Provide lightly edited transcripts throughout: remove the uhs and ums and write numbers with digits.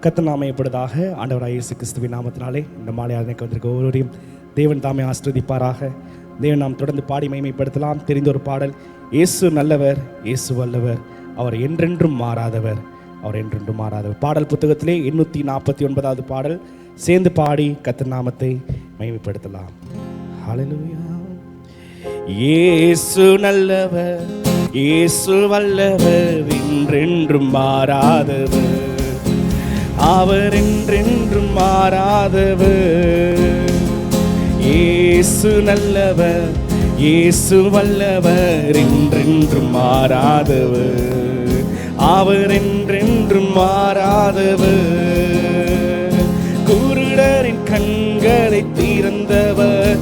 கர்த்தர் நாமம் எப்பொழுதாக ஆண்டவராகிய இயேசு கிறிஸ்துவின் நாமத்தினாலே இந்த மாலை ஆராதனைக்கு வந்திருக்க ஒவ்வொருவரையும் தேவன் தாமே ஆசீர்வதிப்பாராக. தேவன் நாம் தொடர்ந்து பாடி மகிமைப்படுத்தலாம். தெரிந்த ஒரு பாடல், இயேசு நல்லவர், இயேசு வல்லவர், அவர் என்றென்றும் மாறாதவர், அவர் என்றென்றும் மாறாதவர். பாடல் புத்தகத்திலே 849வது பாடல். சேர்ந்து பாடி கர்த்தர் நாமத்தை மகிமைப்படுத்தலாம். ஹல்லேலூயா. இயேசு நல்லவர், இயேசு வல்லவர், என்றென்றும் மாறாதவர், அவர் என்றென்றும் மாறாதவர். இயேசு நல்லவர், இயேசு வல்லவர், என்றென்றும் மாறாதவர், அவர் என்றென்றும் மாறாதவர். குருடரின் கண்களை திறந்தவர்,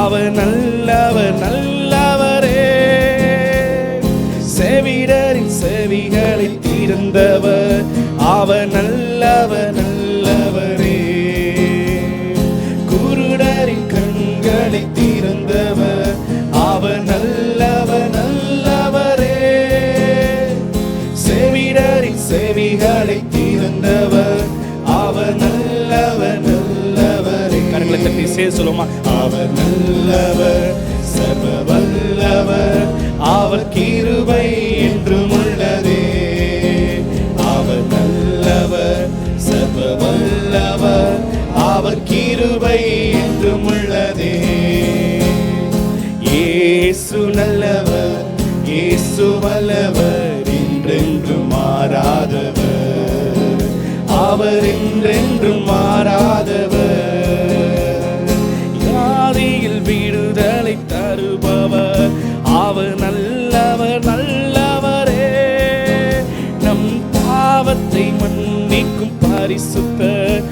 அவர் நல்லவர் நல்லவரே. செவிடரின் செவிகளை திறந்தவர், அவர் நல்லவர் நல்லவரே. குருடரின் கண்களை திறந்தவர், அவர் நல்லவர் நல்லவரே. செவிடரின் செவிகளை திறந்தவர், அவர் நல்லவர் நல்லவரே. கரங்களை தட்டி சொல்லுமா, அவர் நல்லவர் சர்வ வல்லவர், அவர் கிருபை என்றும் உள்ளதே. அவர் நல்லவர் சர்வ வல்லவர், அவர் கிருபை என்றும் உள்ளதே. இயேசு நல்லவர், இயேசு வல்லவர், என்றென்றும் மாறாதவர், அவர் என்றென்றும் மாறாதவர். வியாதியில் விடுதலை தருபவர், அவர் நல்லவர் நல்லவரே. நம் பாவத்தை மன்னிக்கும் பரிசுத்தர்,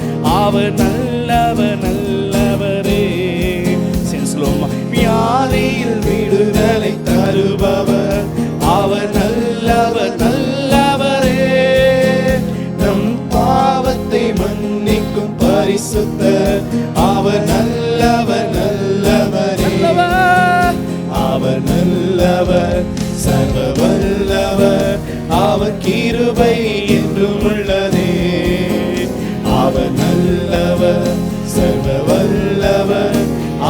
அவர் நல்லவர் நல்லவரே. சென்ஸ்லோமா. வியாதியில் விடுதலை தருபவர், அவர் நல்லவர் நல்லவரே. நம் பாவத்தை மன்னிக்கும் பரிசுத்தர், அவர் நல்லவர் நல்லவரே. அவர் நல்லவர் சர்வ வல்லவர், அவர் கிருபை என்றும் உள்ளதே. அவர் நல்லவர் சர்வ வல்லவர்,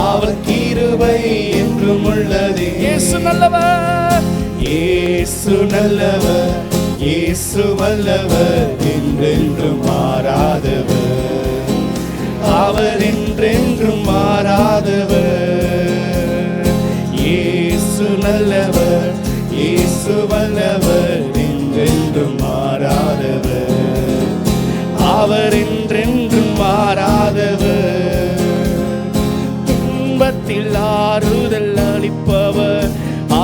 அவர் கிருபை என்றும் உள்ளதே. இயேசு நல்லவர், இயேசு நல்லவர், இயேசு வல்லவர், என்றென்றும் மாறாதவர், அவர் என்றென்றும் மாறாதவர். இயேசு நல்லவர், இயேசு வல்லவர், என்றென்றும் மாறாதவர், அவர் என்றென்றும் மாறாதவர். துன்பத்தில் ஆறுதல் அளிப்பவர்,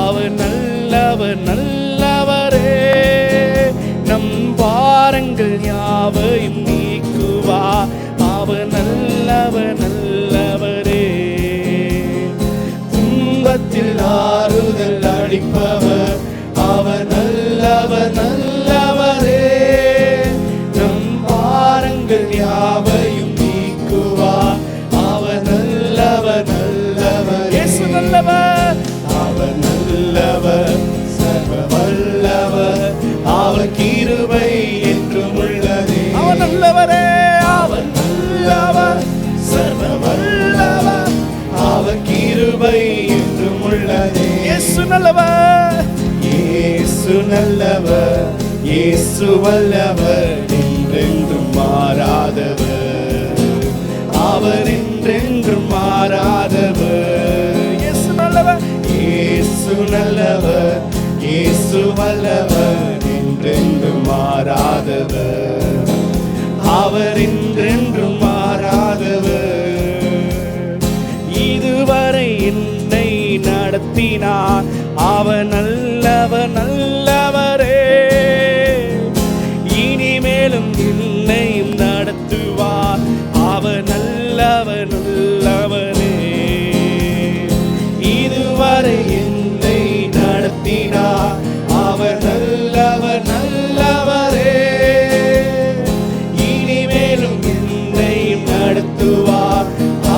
அவர் நல்லவர் நல்லவரே. நம் பாரங்கள் யாவையும் நீக்குவார், அவர் நல்லவர் நல்லவரே. துன்பத்தில் ஆறுதல் அளிப்பவர், அவர் நல்லவர் நல்லவரே. நம் பாரங்கள் யாவையும் நீக்குவார், அவர் நல்லவர் நல்லவர். இயேசு நல்லவர், அவர் நல்லவர் சர்வ வல்லவர், அவர் கிருபை என்றும் உள்ளதே. அவர் நல்லவரே, அவர் நல்லவர் சர்வ வல்லவர், அவர் கிருபை என்றும் உள்ளதே. இயேசு நல்லவர், இயேசு நல்லவர், இயேசு வல்லவர், என்றென்றும் மாறாதவர், அவர் என்றென்றும் மாறாதவர். இயேசு நல்லவர், இயேசு நல்லவர், இயேசு வல்லவர், என்றென்றும் மாறாதவர், அவர் என்றென்றும் மாறாதவர். இதுவரை என்னை நடத்தினார், அவர் நல்லவர் நல்லவரே. இனிமேலும் என்னையும் நடத்துவார், அவர் நல்லவர் நல்லவரே. இதுவரை என்னை நடத்தினார், அவர் நல்லவர் நல்லவரே. இனிமேலும் என்னையும் நடத்துவார்,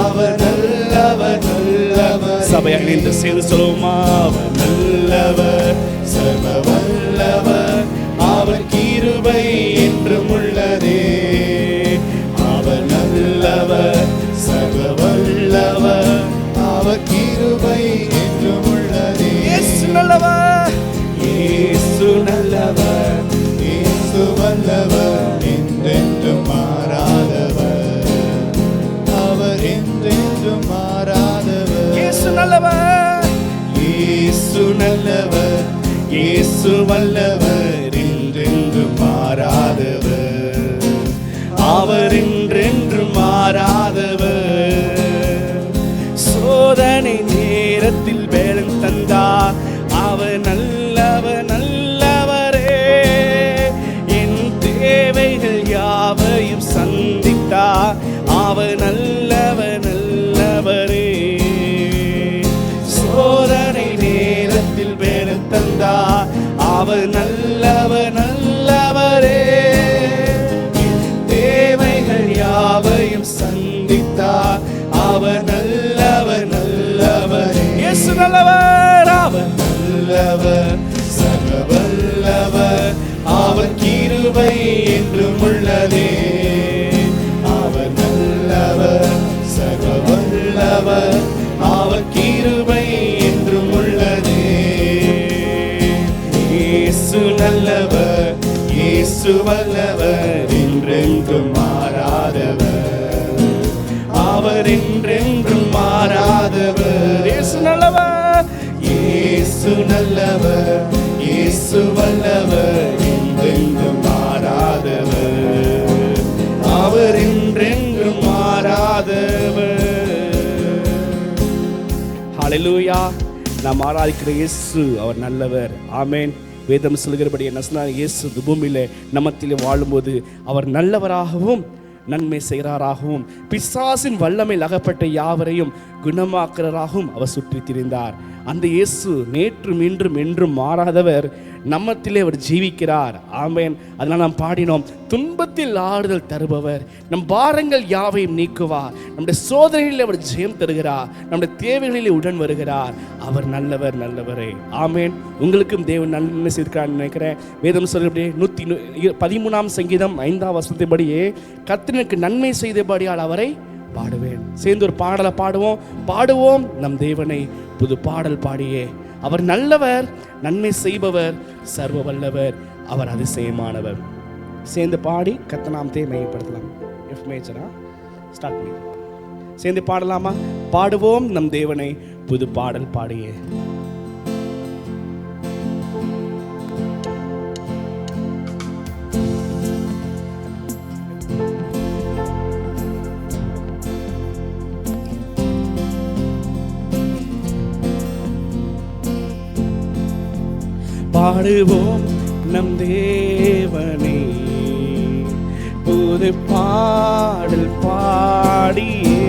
அவர் நல்லவர் நல்லவர். சபையாக நின்று சேர்ந்து சொல்லுமா, அவர் நல்லவர் சர்வ வல்லவர், அவர் கிருபை என்றும் உள்ளதே. வல்லவர், என்றென்றும் மாறாதவர். அவர் என்றென்றும் மாறாதவர். இயேசு நல்லவர், இயேசு நல்லவர், இயேசு வல்லவர், என்றென்றும் மாறாதவர். அவர் என்றென்றும் மாறாதவர். சோதனை நேரத்தில் வேலன் தந்தார், அவர் நல்லவர் நல்லவரே. என் தேவைகள் யாவையும் சந்தித்தார், அவர் நல்லவர் நல்லவரே. சோதனை நேரத்தில் வேலன் தந்தார், அவர் நல்லவர் நல்லவரே. என் தேவைகள் யாவையும் சந்தித்தார், அவர் நல்லவர் நல்லவர். இயேசு நல்லவர், அவர் நல்லவர், சர்வ வல்லவர். அவர் கிருபை என்றும் உள்ளதே. அவர் நல்லவர், சர்வ வல்லவர். அவர் கிருபை என்றும் உள்ளதே. இயேசு நல்லவர், இயேசு வல்லவர், என்றென்றும் மாறாதவர். அவர் என்றென்றும் மாறாதவர். இயேசு நல்லவர், இயேசு நல்லவர், இயேசு வல்லவர், என்றென்றும் மாறாதவர். அவர் என்றென்றும் மாறாதவர். ஹல்லேலூயா. நாம் ஆராதிக்கிற இயேசு அவர் நல்லவர். ஆமென். வேதம் சொல்கிறபடி என்ன சொன்னார்? இயேசு பூமியிலே நம்மத்திலே வாழும்போது அவர் நல்லவராகவும் நன்மை செய்கிறாராகவும் பிசாசின் வல்லமையில் அகப்பட்ட யாவரையும் குணமாக்குறாராகவும் அவர் சுற்றி திரிந்தார். அந்த இயேசு நேற்றும் இன்றும் என்றும் மாறாதவர். நம்மத்திலே அவர் ஜீவிக்கிறார். ஆமென். அதனால் நாம் பாடினோம், துன்பத்தில் ஆறுதல் தருபவர், நம் பாரங்கள் யாவையும் நீக்குவார், நம்முடைய சோதனைகளில் அவர் ஜெயம் தருகிறார், நம்முடைய தேவைகளிலே உடன் வருகிறார். அவர் நல்லவர் நல்லவரே. ஆமென். உங்களுக்கும் தேவன் நன்மை செய்திருக்கிறார் நினைக்கிறேன். வேதம் சொல்கிறபடியே 113 சங்கீதம் 5ஆம் வசனத்தின்படியே கர்த்தருக்கு நன்மை செய்தபடியால் அவரை பாடுவேன். சேர்ந்து ஒரு பாடலை பாடுவோம் நம் தேவனை புது பாடல் பாடியே. அவர் நல்லவர், நன்மை செய்பவர், சர்வ வல்லவர், அவர் அதிசயமானவர். சேர்ந்து பாடி கர்த்தநாமத்தை மையப்படுத்தலாம். எஃப் மேஜரா ஸ்டார்ட் பண்ணி சேர்ந்து பாடலாமா? பாடுவோம் நம் தேவனை புது பாடல் பாடியே. பாடுவோம் நம் தேவனை புது பாடல் பாடியே.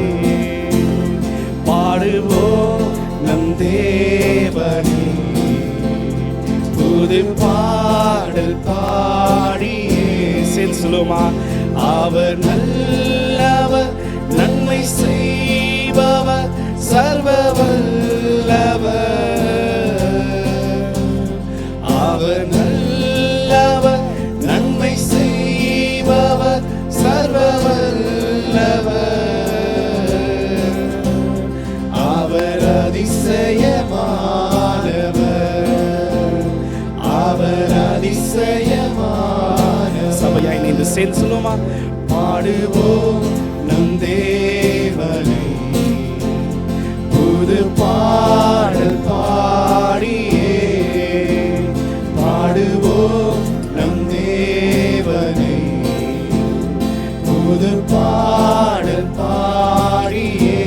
பாடுவோம் நம் தேவனை புது பாடல் பாடியே. சேர்ந்து சொல்லுமா? அவர் நல்லவர், நன்மை செய்பவர், சர்வ வல்லவர். அவர் நல்லவர், நன்மை செய்பவர், சர்வ வல்லவர். அவர் அதிசயமானவர், அவர் அதிசயமானவர். சபையாய் இணைந்து சேர்ந்து சொல்லுமா? பாடுவோம் நம் தேவனை புது பாடல் பாடியே. பாடுவோம் நம் தேவனை புது பாடல் பாடியே.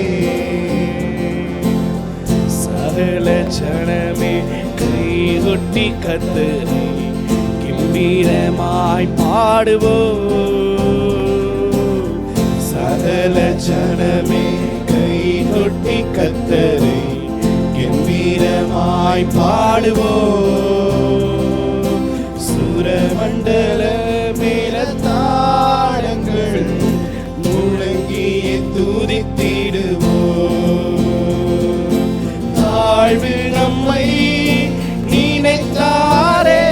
சகல ஜனமே கைகொட்டி கர்த்தரை கம்பீரமாய் பாடுவோம். சகல ஜனமே கைகொட்டி கர்த்தரை கம்பீரமாய் பாடுவோம். சுரமண்டல மேலத்தாளங்கள் முழங்கியே துதித்திடுவோம். தாழ்வு நம்மை நினைத்தாரே,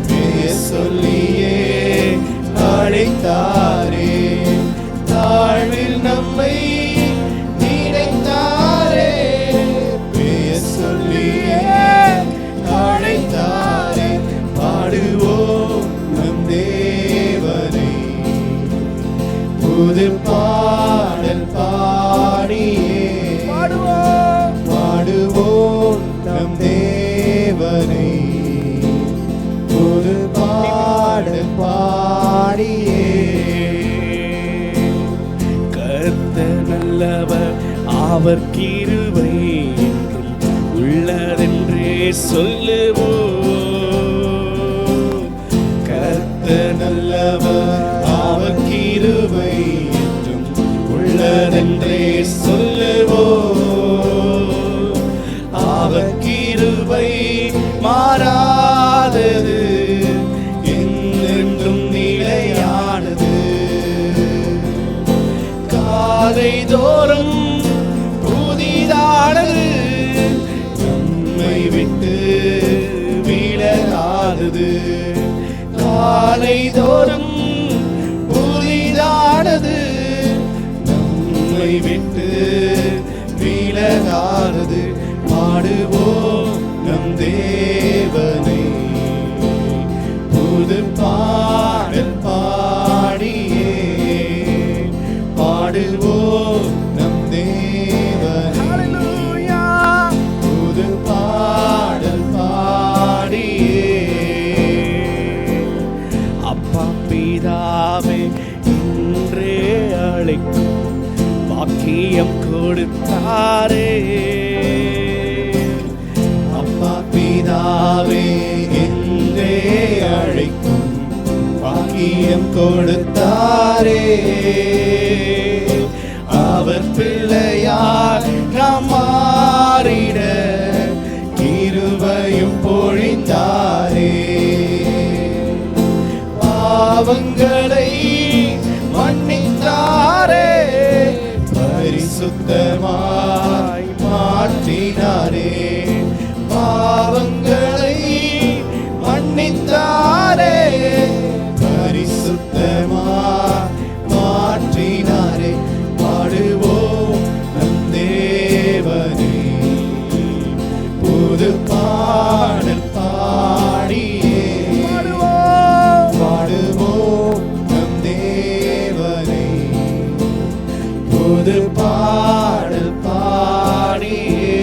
பேர் சொல்லியே அழைத்தாரே. தாழ்வில் நம்மை நினைத்தாரே, பேர் சொல்லியே அழைத்தாரே. பாடுவோம் நம் புது பாடல் பாடியே பாடுவோம் நம் தேவனை. புது பாடல் பாடியே கர்த்தர் நல்லவர், அவர் கிருபை என்றும் உள்ளதென்றே சொல்லுவோம். கர்த்தர் நல்லவர், அவர் கிருபை என்றும் உள்ளதென்றே சொல்லுவோம். அவர் கிருபை மாறாதது, என்றென்றும் நிலையானது. காலை தோறும் புதிதானது, நம்மை விட்டு விலகாதது. காலை தோறும் புதிதானது, நம்மை விட்டு விலகாதது. பாடுவோம் நம் தேவனை, புது பாடல் பாடியே பாடுவோம் நம் தேவனை. புது பாடல் பாடியே அப்பா பிதாவே என்றே அழைக்கும் பாக்கியம் கொடுத்தாரே. அப்பா பிதாவே என்றே அழைக்கும் பாக்கியம் கொடுத்தாரே. அவர் பிள்ளையார் நாம் மாறிட கிருபையும் பொழிந்தாரே. பாவங்களை மன்னித்தாரே, பரிசுத்தமாய் மாற்றினாரே. பாவங்களை மன்னித்தாரே, பரிசுத்தமாய் மாற்றினாரே. பாடுவோம் நம் தேவனை, புது பாடல் பாடியே பாடுவோம் நம் தேவனை. புது பாடல் பாடியே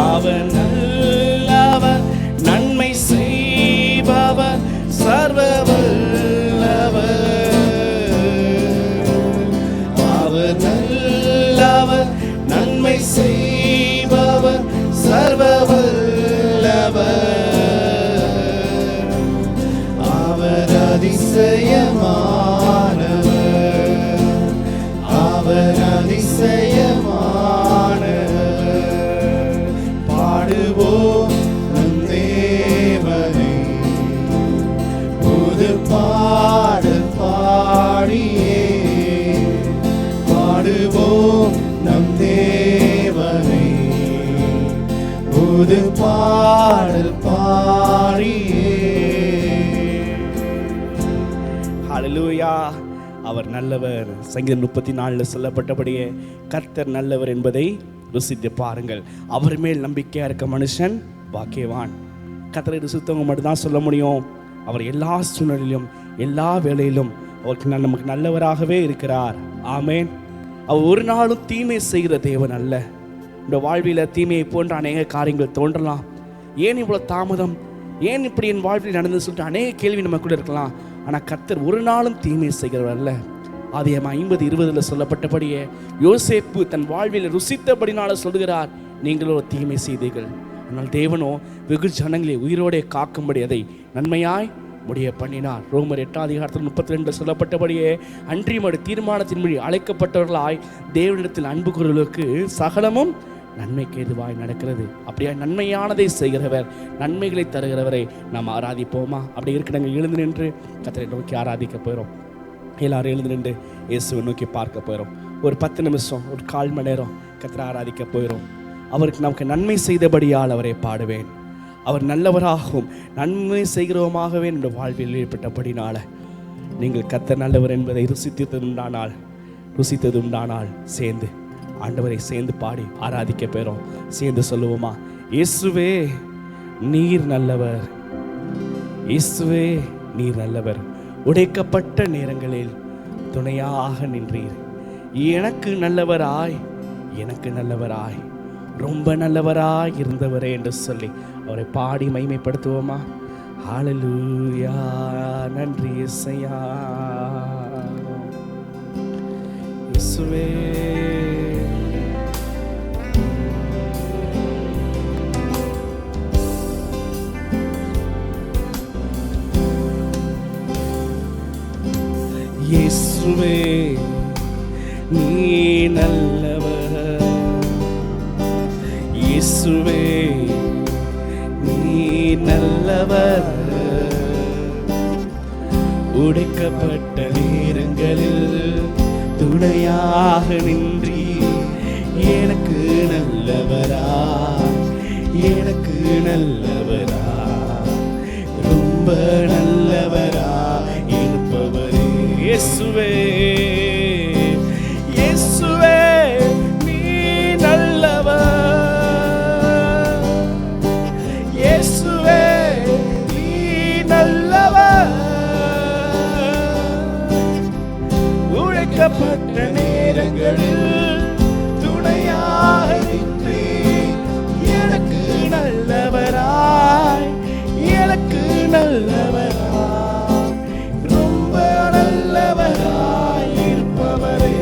அவர் நல்லவர், நன்மை செய்பவர், சர்வ வல்லவர். அவர் நல்லவர், நன்மை செய்பவர், சர்வ வல்லவர். அவர் அதிசயமானவர், அவர் அதிசயமானவர். பாடுவோம் நம் தேவனை, புது பாடல் பாடியே பாடுவோம் நம் தேவனை. புது பாடல் பாடியே. ஹல்லேலூயா. அவர் நல்லவர். சங்கீதம் 34 சொல்லப்பட்டபடியே கர்த்தர் நல்லவர் என்பதை ருசித்து பாருங்கள். அவர் மேல் நம்பிக்கையா இருக்க மனுஷன் பாக்கியவான். கர்த்தரை ருசித்தவங்க மட்டும்தான் சொல்ல முடியும். அவர் எல்லா சூழ்நிலையிலும் எல்லா வேளையிலும் அவருக்கு நமக்கு நல்லவராகவே இருக்கிறார். ஆமேன். அவர் ஒரு நாளும் தீமை செய்கிற தேவன் அல்ல. இந்த வாழ்வில் தீமையை போன்ற அநேக காரியங்கள் தோன்றலாம். ஏன் இவ்வளோ தாமதம், ஏன் இப்படி என் வாழ்வில் நடந்து சொல்லிட்டு அநேக கேள்வி நமக்குள்ள இருக்கலாம். ஆனால் கர்த்தர் ஒரு நாளும் தீமை செய்கிறவர் அல்ல. ஆதியாகமம் 50:20 சொல்லப்பட்டபடியே யோசேப்பு தன் வாழ்வில் ருசித்தபடினால சொல்கிறார், நீங்களோ தீமை செய்தீர்கள், ஆனால் தேவனோ வெகு ஜனங்களை உயிரோடே காக்கும்படி அதை நன்மையாய் முடிய பண்ணினார். ரோமர் 8:32 சொல்லப்பட்டபடியே அன்றியும் தீர்மானத்தின்படி அழைக்கப்பட்டவர்களாய் தேவனிடத்தில் அன்பு கூறுவதற்கு சகலமும் நன்மைக்கு எதுவாய் நடக்கிறது. அப்படியா நன்மையானதை செய்கிறவர், நன்மைகளை தருகிறவரை நாம் ஆராதிப்போமா? அப்படி இருக்க நாங்கள் எழுந்து நின்று கர்த்தரை நோக்கி ஆராதிக்க போகிறோம். எல்லாரும் எழுந்து நின்று இயேசுவை நோக்கி பார்க்க போகிறோம். ஒரு 10 நிமிஷம், ஒரு 1/4 மணி நேரம் கர்த்தரை ஆராதிக்க போகிறோம். அவருக்கு நமக்கு நன்மை செய்தபடியால் அவரை பாடுவேன். அவர் நல்லவராகவும் நன்மை செய்கிறவமாகவே என்னுடைய வாழ்வில் ஏற்பட்டபடினால நீங்கள் கர்த்தர் நல்லவர் என்பதை ருசித்தது உண்டானால் சேர்ந்து ஆண்டவரை சேர்ந்து பாடி ஆராதிக்க போகிறோம். சேர்ந்து சொல்லுவோமா? இயேசுவே நீர் நல்லவர், இயேசுவே நீர் நல்லவர். உடைக்கப்பட்ட நேரங்களில் துணையாக நின்றீர். எனக்கு நல்லவராய், எனக்கு நல்லவராய், ரொம்ப நல்லவராய் இருந்தவரே என்று சொல்லி அவரை பாடி மகிமைப்படுத்துவோமா? ஹல்லேலூயா, நன்றி இயேசையா. இயேசுவே இயேசுவே நீ நல்லவர், இயேசுவே நீ நல்லவர். உடைக்கப்பட்ட நேரங்களில் துணையாக நின்றி எனக்கு நல்லவரா, எனக்கு நல்லவரா, ரொம்ப நல்லவரா இருப்பவரே. இயேசுவே இயேசுவே நீ நல்லவர், இயேசுவே நீ நல்லவர். உழைக்கப்பட்ட நேரங்களில் துணையாக நின்று எனக்கு நல்லவராய், எனக்கு நல்லவராய், ரொம்ப நல்லவராய் இருப்பவரே.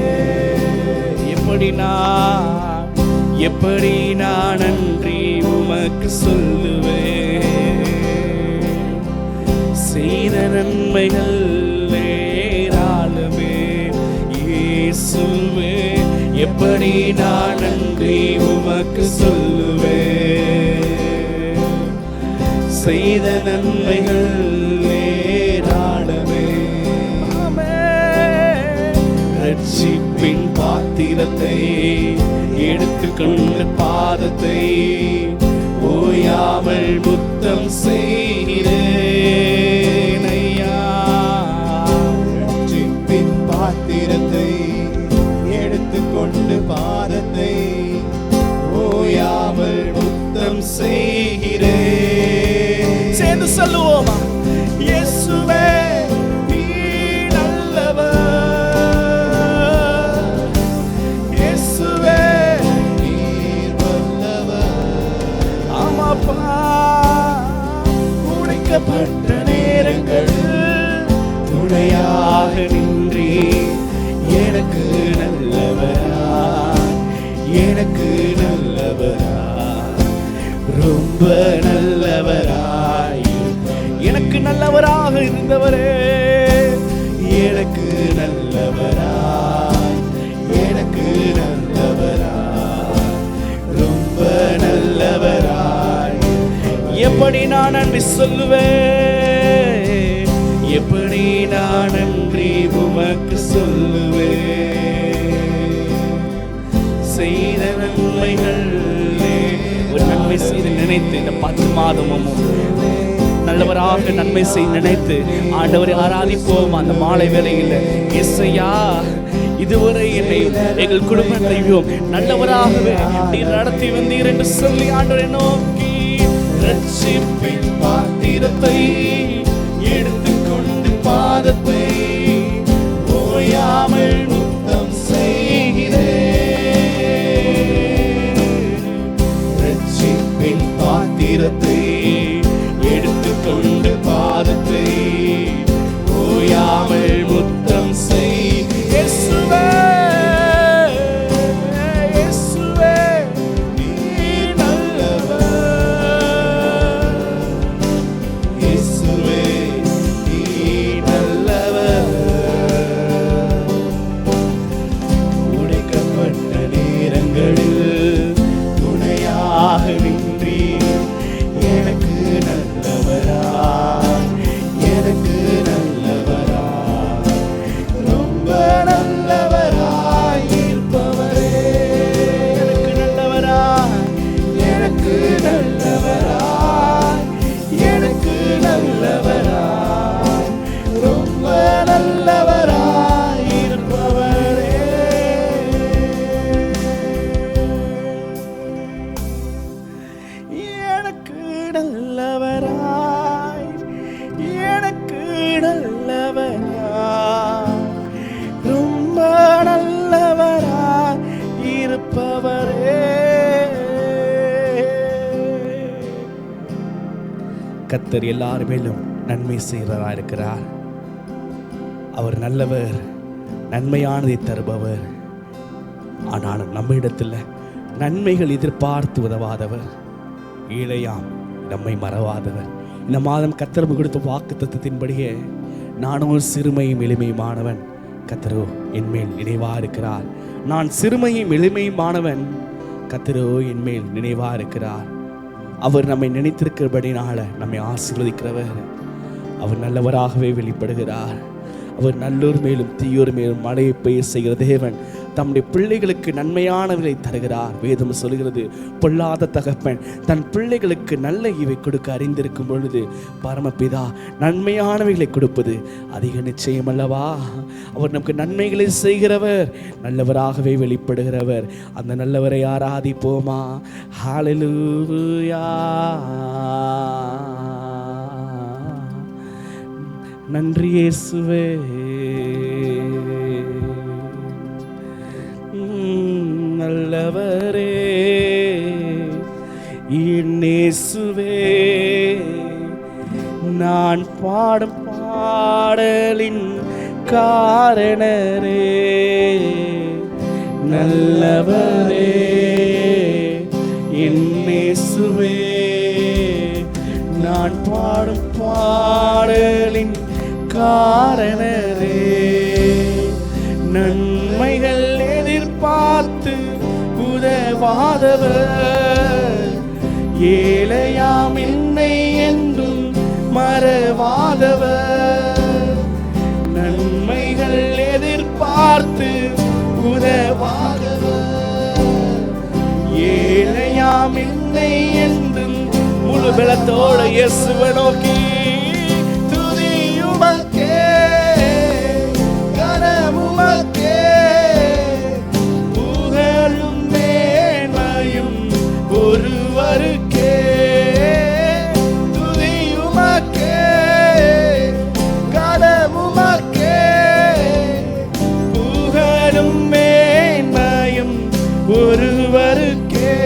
எப்படி நான் நன்றி உமக்கு சொல்லுவேன், செய்த நன்மைகள் ஏராளமே. இயேசுவே எப்படி நான் நன்றி உமக்கு சொல்லுவேன், செய்த நன்மைகள் ஏராளமே. ரட்சிப்பின் பாத்திரத்தை எடுத்துக்கொண்ட பாதத்தை ஓயாமல் முத்தம் செய்கிறேன் ஐயா. ரட்சிப்பின் பாத்திரத்தை எடுத்துக்கொண்டு பாதத்தை ஓயாமல் முத்தம் செய்கிறேன். சேர்ந்து சொல்லுவோமா? இயேசுவே நீ நல்லவர், இயேசுவே நீர் வல்லவர். ஆமாப்பா. உடைக்கப்பட்ட நேரங்களில் துணையாக நின்றி எனக்கு நல்லவரா, எனக்கு நல்லவரா, ரொம்ப நல்லவராய், எனக்கு நல்லவராக இருந்தவரே. எனக்கு நல்லவராய், எனக்கு நல்லவராய், ரொம்ப நல்லவராய். எப்படி நான் நன்றி சொல்லுவேன், எப்படி நான் நன்றி உமக்கு சொல்லுவேன், செய்த நன்மைகள். ஒரு நன்மை செய்து நினைத்து இந்த 10 மாதமும் நல்லவராக நன்மை செய்து நினைத்து ஆண்டவரை ஆராதிப்போம். அந்த மாலை வேளையில் இயேசையா இதுவரை என்னை எங்கள் குடும்பத்தையும் நல்லவராகவே நீர் நடத்தி வந்தீர் என்று சொல்லி ஆண்டவரை நோக்கி ரட்சிப்பின் பாத்திரத்தை எடுத்துக்கொண்டு பாதத்தை ஓயாமல் முத்தம் செய்கிறேன். ரட்சிப்பின் பாத்திரத்தை எடுத்துக்கொண்டு பாதத்தை ஓயாமல் முத்தம் செய். இயேசுவே இயேசுவே நீ நல்லவர், இயேசுவே நீ நல்லவர். உடைக்கப்பட்ட நேரங்களில் துணையாக நின்றி எனக்கு நல்லவரா, எனக்கு நல்லவரா, ரொம்ப நல்லவராய் இருப்பவரே. எனக்கு நல்லவராய், எனக்கு நல்லவராய், எனக்கு நல்லவராய், ரொம்ப நல்லவராய் இருப்பவரே. எனக்கு நல்லவராய், எனக்கு நல்லவராய், கர்த்தர் எல்லார் மேலும் நன்மை செய்கிறதா இருக்கிறார். அவர் நல்லவர், நன்மையானதை தருபவர். ஆனாலும் நம்ம இடத்துல நன்மைகள் எதிர்பார்த்து உதவாதவர், ஏழையாம் நம்மை மறவாதவர். இந்த மாதம் கர்த்தர் கொடுத்த வாக்கு தத்துவத்தின்படியே நானும் சிறுமையும் எளிமையுமானவன், கர்த்தரோ என்மேல் நினைவா இருக்கிறார். நான் சிறுமையும் எளிமையுமானவன், கர்த்தரோ என்மேல் நினைவா இருக்கிறார். அவர் நம்மை நினைத்திருக்கிறபடினால நம்மை ஆசீர்வதிக்கிறவர். அவர் நல்லவராகவே வெளிப்படுகிறார். அவர் நல்லோர் மேலும் தீயோர் மேலும் மழையை பெய்ய செய்கிற தேவன். தம்முடைய பிள்ளைகளுக்கு நன்மையானவர்களை தருகிறார். வேதம் சொல்கிறது, பொல்லாத தகப்பன் தன் பிள்ளைகளுக்கு நல்ல இவை கொடுக்க அறிந்திருக்கும் பொழுது பரமபிதா நன்மையானவைகளை கொடுப்பது அதிக நிச்சயம் அல்லவா? அவர் நமக்கு நன்மைகளை செய்கிறவர், நல்லவராகவே வெளிப்படுகிறவர். அந்த நல்லவரை ஆராதிப்போமா? ஹல்லேலூயா. நன்றி இயேசுவே. நல்லவரே இயேசுவே, நான் பாடும் பாடலின் காரணரே. நல்லவரே இயேசுவே, நான் பாடும் பாடலின் காரணரே. நன்மைகள் எதிர்பார்த்து உதவாதவர், ஏழையாம் என்னை என்றும் மறவாதவர். நன்மைகள் எதிர்பார்த்து உதவாதவர், ஏழையாம் என்னை என்றும் முழு பலத்தோட இயேசுவை நோக்கி துதியுமக்கே, கனமுமக்கே, புகழும் மேன்மையும் ஒருவருக்கே. துதியுமக்கே, கனமுமக்கே, புகழும் மேன்மையும் ஒருவருக்கே.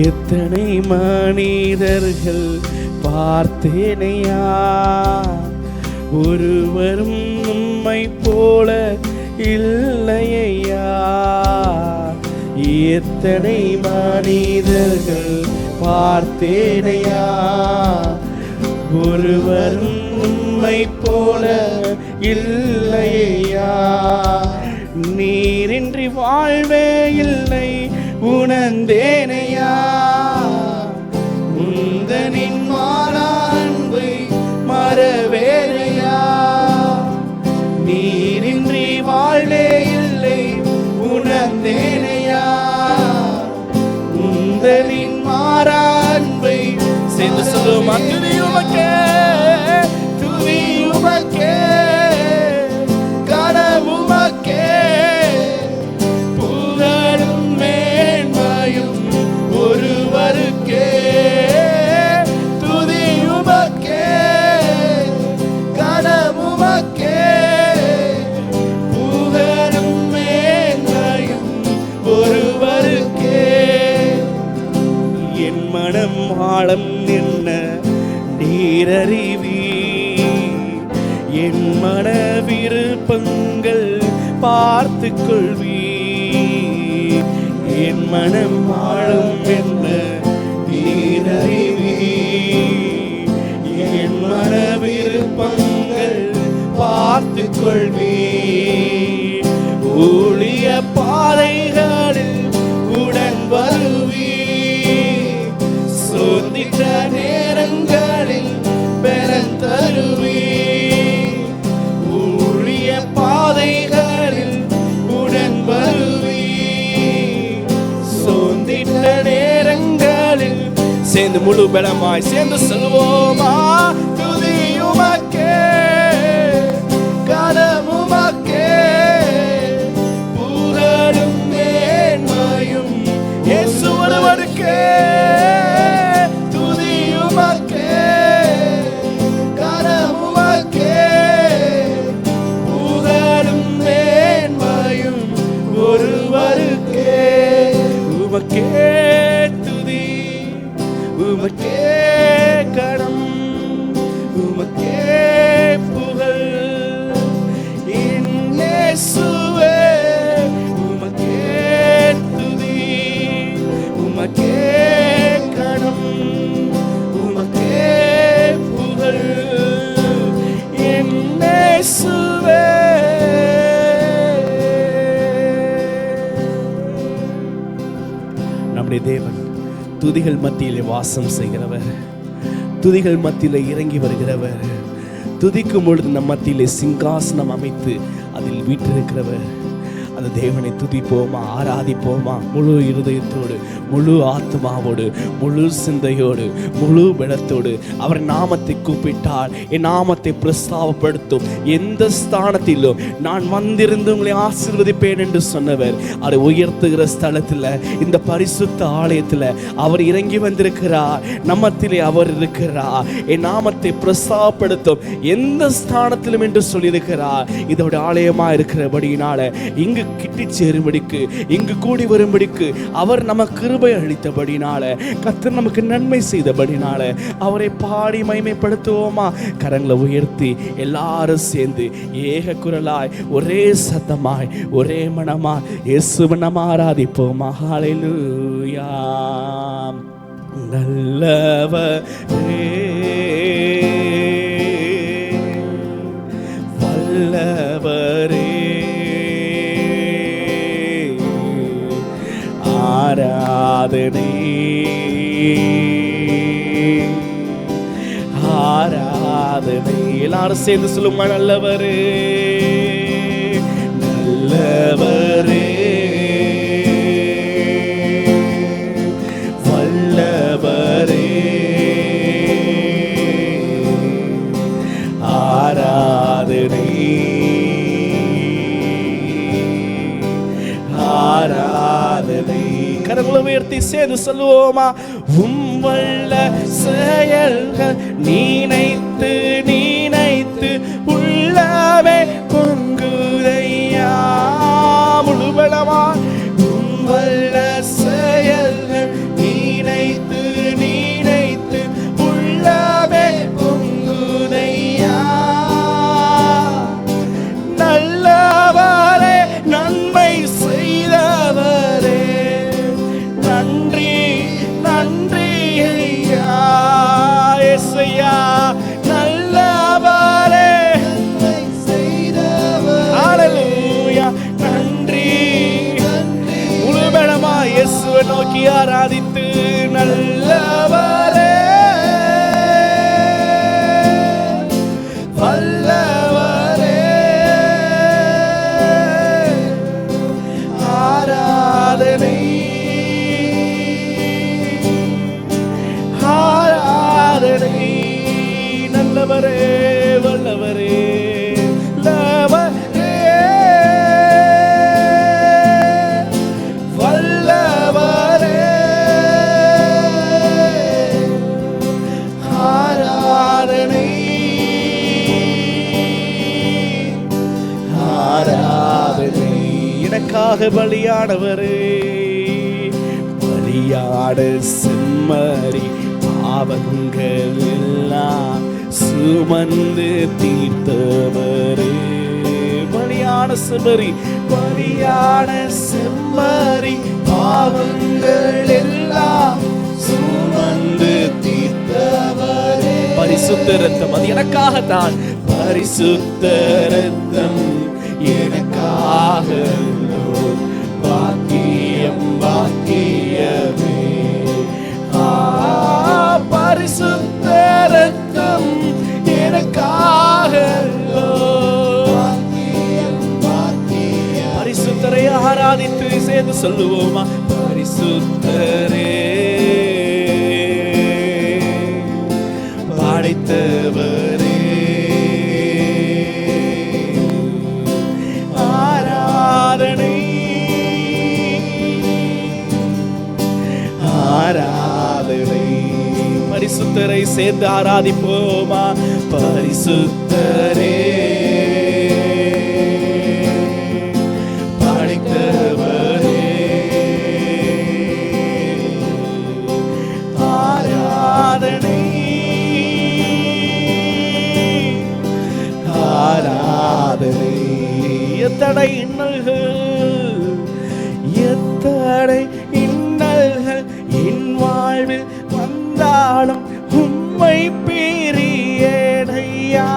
எத்தனை மனிதர்கள் பார்த்தேனையா, ஒருவரும் உம்மை போல இல்லையா. எத்தனை மனிதர்கள் பார்த்தேனையா, ஒருவரும் உம்மை போல இல்லையா. நீரின்றி வாழ்வே இல்லை உணர்ந்தேனையா, உந்தனின் மாறான்பை மறவேனையா. நீரின்றி வாழ்வே இல்லை உணர்ந்தேனையா, உந்தனின் மாறான்பை. சேர்ந்து சொல்லுமா? துதியுமக்கே, துதியுமக்கே, கனவுமக்கே, புகழும் மேன்மையும் ஒருவருக்கே. துதியுமக்கே, கனவுமக்கே, புகழும் மேன்மையும் ஒருவருக்கே. என் மனம் ஆழம் என்ன நீரறிவி, என் மன விருப்பங்கள் பார்த்து கொள்வி. என் மனம் ஆழம் என்ன நீரறிவி, என் மன விருப்பங்கள் பார்த்து கொள்வி. ஊழிய பாதைகளில் உடன் வருவி, சோர்ந்திட்ட நேரங்களில் பலன் தருவி. ஊழிய பாதைகளில் உடன் வருவி, சோர்ந்திட்ட நேரங்களில். சேர்ந்து முழு பலமாய் சேர்ந்து சொல்வோமா? துதியுமக்கே, கனவுமக்கே, புகழும் மேன்மையும் இயேசு ஒருவருக்கே. துதியுமக்கே, கனவுமக்கே, புகழும் மேன்மையும் ஒருவருக்கே. உமக்கே துதி, உமக்கே உமக்கே புகழ். என் இயேசுவே உமக்கே துதி, உமக்கே கணம், உமக்கே புகழ். என் இயேசுவே. நம்முடைய தேவன் துதிகள் மத்தியிலே வாசம் செய்கிறவர், துதிகள் மத்தியிலே இறங்கி வருகிறவர். துதிக்கும் பொழுது நம் மத்தியிலே சிங்காசனம் அமைத்து அதில் வீற்றிருக்கிறவர். அந்த தேவனை துதிப்போமா, ஆராதிப்போமா, முழு இருதயத்தோடு, முழு ஆத்மாவோடு, முழு சிந்தையோடு, முழு பலத்தோடு. அவர் நாமத்தை கூப்பிட்டால் என் நாமத்தை பிரஸ்தாபப்படுத்தும் எந்த ஸ்தானத்திலும் நான் வந்திருந்து உங்களை ஆசீர்வதிப்பேன் என்று சொன்னவர். அதை உயர்த்துகிற ஸ்தலத்தில், இந்த பரிசுத்த ஆலயத்தில் அவர் இறங்கி வந்திருக்கிறார். நம்மத்திலே அவர் இருக்கிறார். என் நாமத்தை பிரஸ்தாபப்படுத்தும் எந்த ஸ்தானத்திலும் என்று சொல்லியிருக்கிறார். இதோட ஆலயமா இருக்கிறபடியினால இங்கு கிட்டி சேரும்படிக்கு, இங்கு கூடி வரும்படிக்கு அவர் நமக்கு கிருபை அளித்தபடினால, கர்த்தர் நமக்கு நன்மை செய்தபடினால அவரை பாடி மகிமைப்படுத்துவோமா? கரங்களை உயர்த்தி எல்லாரும் சேர்ந்து ஏக குரலாய், ஒரே சத்தமாய், ஒரே மனமாய் இயேசுவை நாம் ஆராதிப்போமா? ஹல்லேலூயா. நல்லவரே, வல்லவரே, ஆராதனை ஆராதனை. எல்லாரும் சேர்ந்து சொல்லுமா? நல்லவரே, நல்லவரே, வல்லவரே, ஆராதனை ஆராதனை. கரங்களை உயர்த்தி சேர்ந்து சொல்லுவோமா? உம்வல்ல செயல்கள் நினைத்து நினைத்து உள்ளமே பொங்குதையா. முழுவலமா உம்வல்ல செயல்கள் நினைத்து நினைத்து உள்ளமே பொங்குதையா. நல்லவரே, நன்மை செய்தவரே, நன்றி நன்றி ஐயா. இயேசுயா நல்லவரே, நன்மை செய்தவரே. ஹல்லேலூயா. நன்றி முழுபலமா இயேசுவை நோக்கி ஆராதித்து, நல்லவரே, வல்லவரே, ஆராதனை ஆராதனை. நல்லவரே, வல்லவரே, லவரே, வல்லவரே, ஆராதனை ஆராதனை. எனக்காக பலியானவரே, பலியாட செம்மறி பாவங்கள் எல்லாம் சுமந்து தீர்த்தவரே. பலியான செம்மறி, பலியான செம்மறி பாவங்கள் எல்லாம் சுமந்து தீர்த்தவரே. பரிசுத்த ரத்தம் அது எனக்காகத்தான். பரிசுத்த ரத்தம் எனக்காக. பாக்கியம் பாக்கியமே. பரிசுத்த ரத்தம் எனக்காக. பரிசுத்தரை ஆராதித்து சேர்ந்து சொல்லுவோமா? பரிசுத்தரே, படைத்தவரே, ஆராதனை ஆராதனை. பரிசுத்தரை சேர்ந்து ஆராதிப்போமா? பரிசுத்தரே, படைத்தவரே, ஆராதனை எத்தனை இன்னல்கள், எத்தனை இன்னல்கள் என் வாழ்வில் வந்தாலும் உம்மை பிரியேனையா.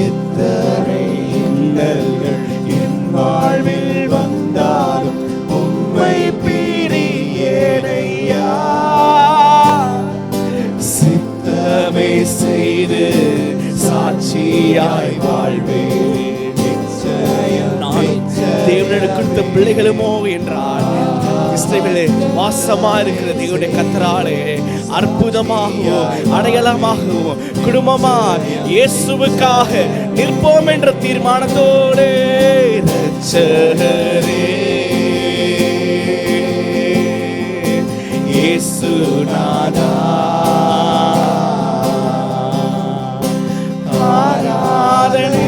எத்தனை இன்னல்கள் என் வாழ்வில் வந்தாலும் உம்மை பிரியேனையா. சித்தமே செய்து சாட்சியாய் வாழ்வேன். தேவனுடைய கொடுத்த பிள்ளைகளுமோ என்றால் கிறிஸ்துவிலே வாசமா இருக்கிற தேவனுடைய கர்த்தராலே அற்புதமாகவும் அடையாளமாகவும் குடும்பமா இயேசுவுக்காக நிற்போம் என்ற தீர்மானத்தோடு இரட்சகரே இயேசுநாதா ஆராதனை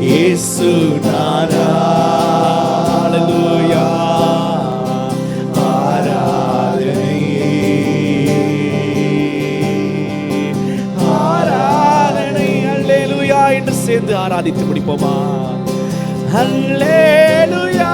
இயேசுநாதா ஹல்லேலூயா ஆராதனை ஆராதனை ஹல்லேலூயா என்று சேர்ந்து ஆராதித்து முடிப்போமா. ஹல்லேலூயா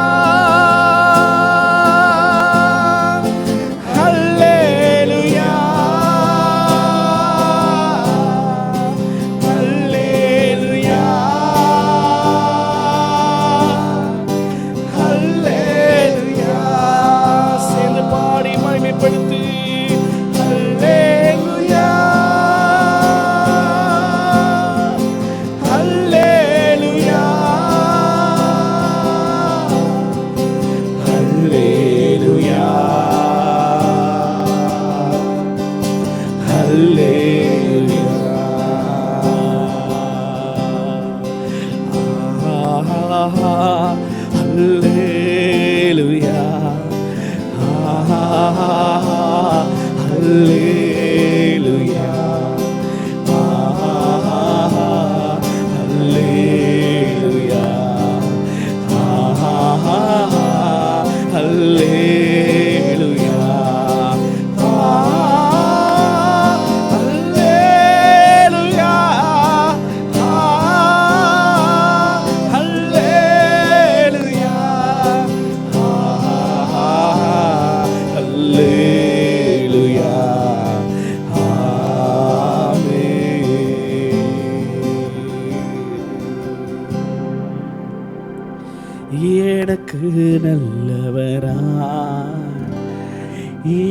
எனக்கு நல்லவரா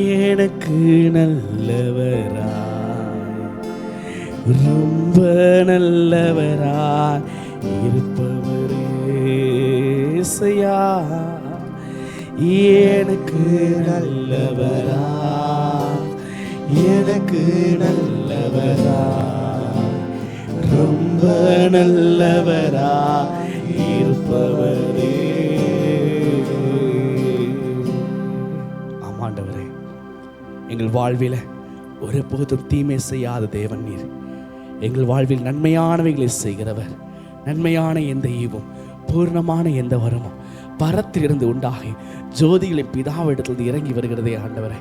எனக்கு நல்லவரா ரொம்ப நல்லவரா இருப்பவரே இயேசையா. எனக்கு நல்லவரா எனக்கு நல்லவரா ரொம்ப நல்லவரா இருப்பவரே. ஆமாண்டவரே, எங்கள் வாழ்வில் ஒருபோதும் தீமை செய்யாத தேவன் நீர். எங்கள் வாழ்வில் நன்மையானவைகளை செய்கிறவர். நன்மையான எந்த ஈவும் பூர்ணமான எந்த வரமும் பரத்திலிருந்து உண்டாகி ஜோதிகளின் பிதாவிடத்தில் இறங்கி வருகிறதே ஆண்டவரே.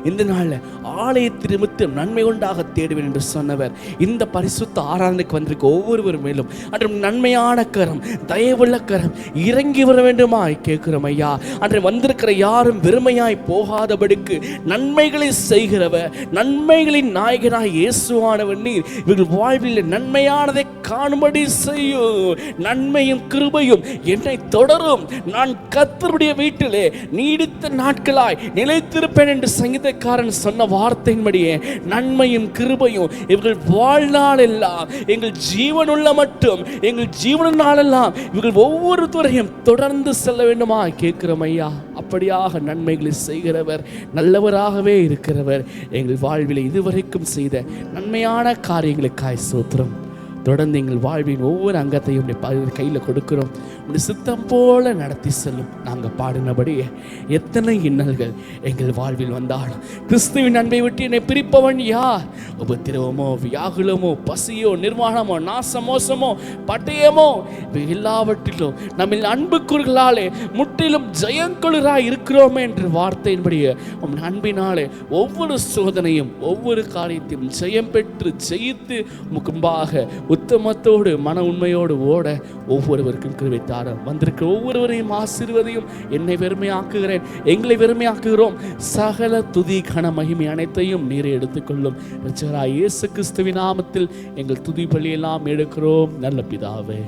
இந்த நாளில் ஆலயத்தின் நிமித்தம் நன்மை உண்டாக தேடுவேன் என்று சொன்னவர் இந்த பரிசுத்த ஆராதனைக்கு வந்திருக்க ஒவ்வொருவர் மேலும் அன்றும் நன்மையான கரம் தயவுள்ள கரம் இறங்கி வர வேண்டுமாய் கேட்கிறோம் ஐயா. அன்று வந்திருக்கிற யாரும் வெறுமையாய் போகாதபடிக்கு நன்மைகளை செய்கிறவர் நன்மைகளின் நாயகனாய் இயேசுவானவர் நீர் இவர்கள் வாழ்வில் நன்மையானதை காணும்படி செய்யும். நன்மையும் கிருபையும் என்னை தொடரும். நான் கர்த்தருடைய வீட்டிலே நீடித்த நாட்களாய் நிலைத்திருப்பேன் என்று சங்கீதக்காரன் சொன்ன வார்த்தையின்படியே நன்மையும் கிருபையும் இவர்கள் வாழ்நாள் எல்லாம் எங்கள் ஜீவனுள்ள மட்டும் எங்கள் ஜீவனாலெல்லாம் இவர்கள் ஒவ்வொருத்தரையும் தொடர்ந்து செல்ல வேண்டுமா கேட்கிறோம் ஐயா. அப்படியாக நன்மைகளை செய்கிறவர் நல்லவராகவே இருக்கிறவர். எங்கள் வாழ்வில் இதுவரைக்கும் செய்த நன்மையான காரியங்களுக்காய் ஸ்தோத்திரம். தொடர்ந்து எங்கள் வாழ்வின் ஒவ்வொரு அங்கத்தையும் உடைய கையில் கொடுக்கிறோம். உடைய சித்தம் போல நடத்தி செல்லும். நாங்கள் பாடினபடியே எத்தனை இன்னல்கள் எங்கள் வாழ்வில் வந்தாலும் கிறிஸ்துவின் அன்பை விட்டு என்னை பிரிப்பவன் யார்? உபத்திரவமோ, வியாகுலமோ, பசியோ, நிர்வாணமோ, நாசமோசமோ, பட்டயமோ, எல்லாவற்றிலும் நம்ம அன்புக்குறிகளாலே முற்றிலும் ஜெயங்கொளராய் இருக்கிறோமே என்ற வார்த்தையின்படியே உம் அன்பினாலே ஒவ்வொரு சோதனையும் ஒவ்வொரு காரியத்தையும் ஜெயம் பெற்று ஜெயித்து முன்பாக உத்தமத்தோடு மன உண்மையோடு ஓட ஒவ்வொருவருக்கும் கிருபை தாரும். வந்திருக்கிற ஒவ்வொருவரையும் ஆசீர்வதியும். என்னை வெறுமையாக்குகிறேன், எங்களை வெறுமையாக்குகிறோம். சகல துதி கன மகிமை அனைத்தையும் நீரை எடுத்துக்கொள்ளும். இயேசு கிறிஸ்துவின் நாமத்தில் எங்கள் துதி பலியெல்லாம் எடுக்கிறோம் நல்ல பிதாவே.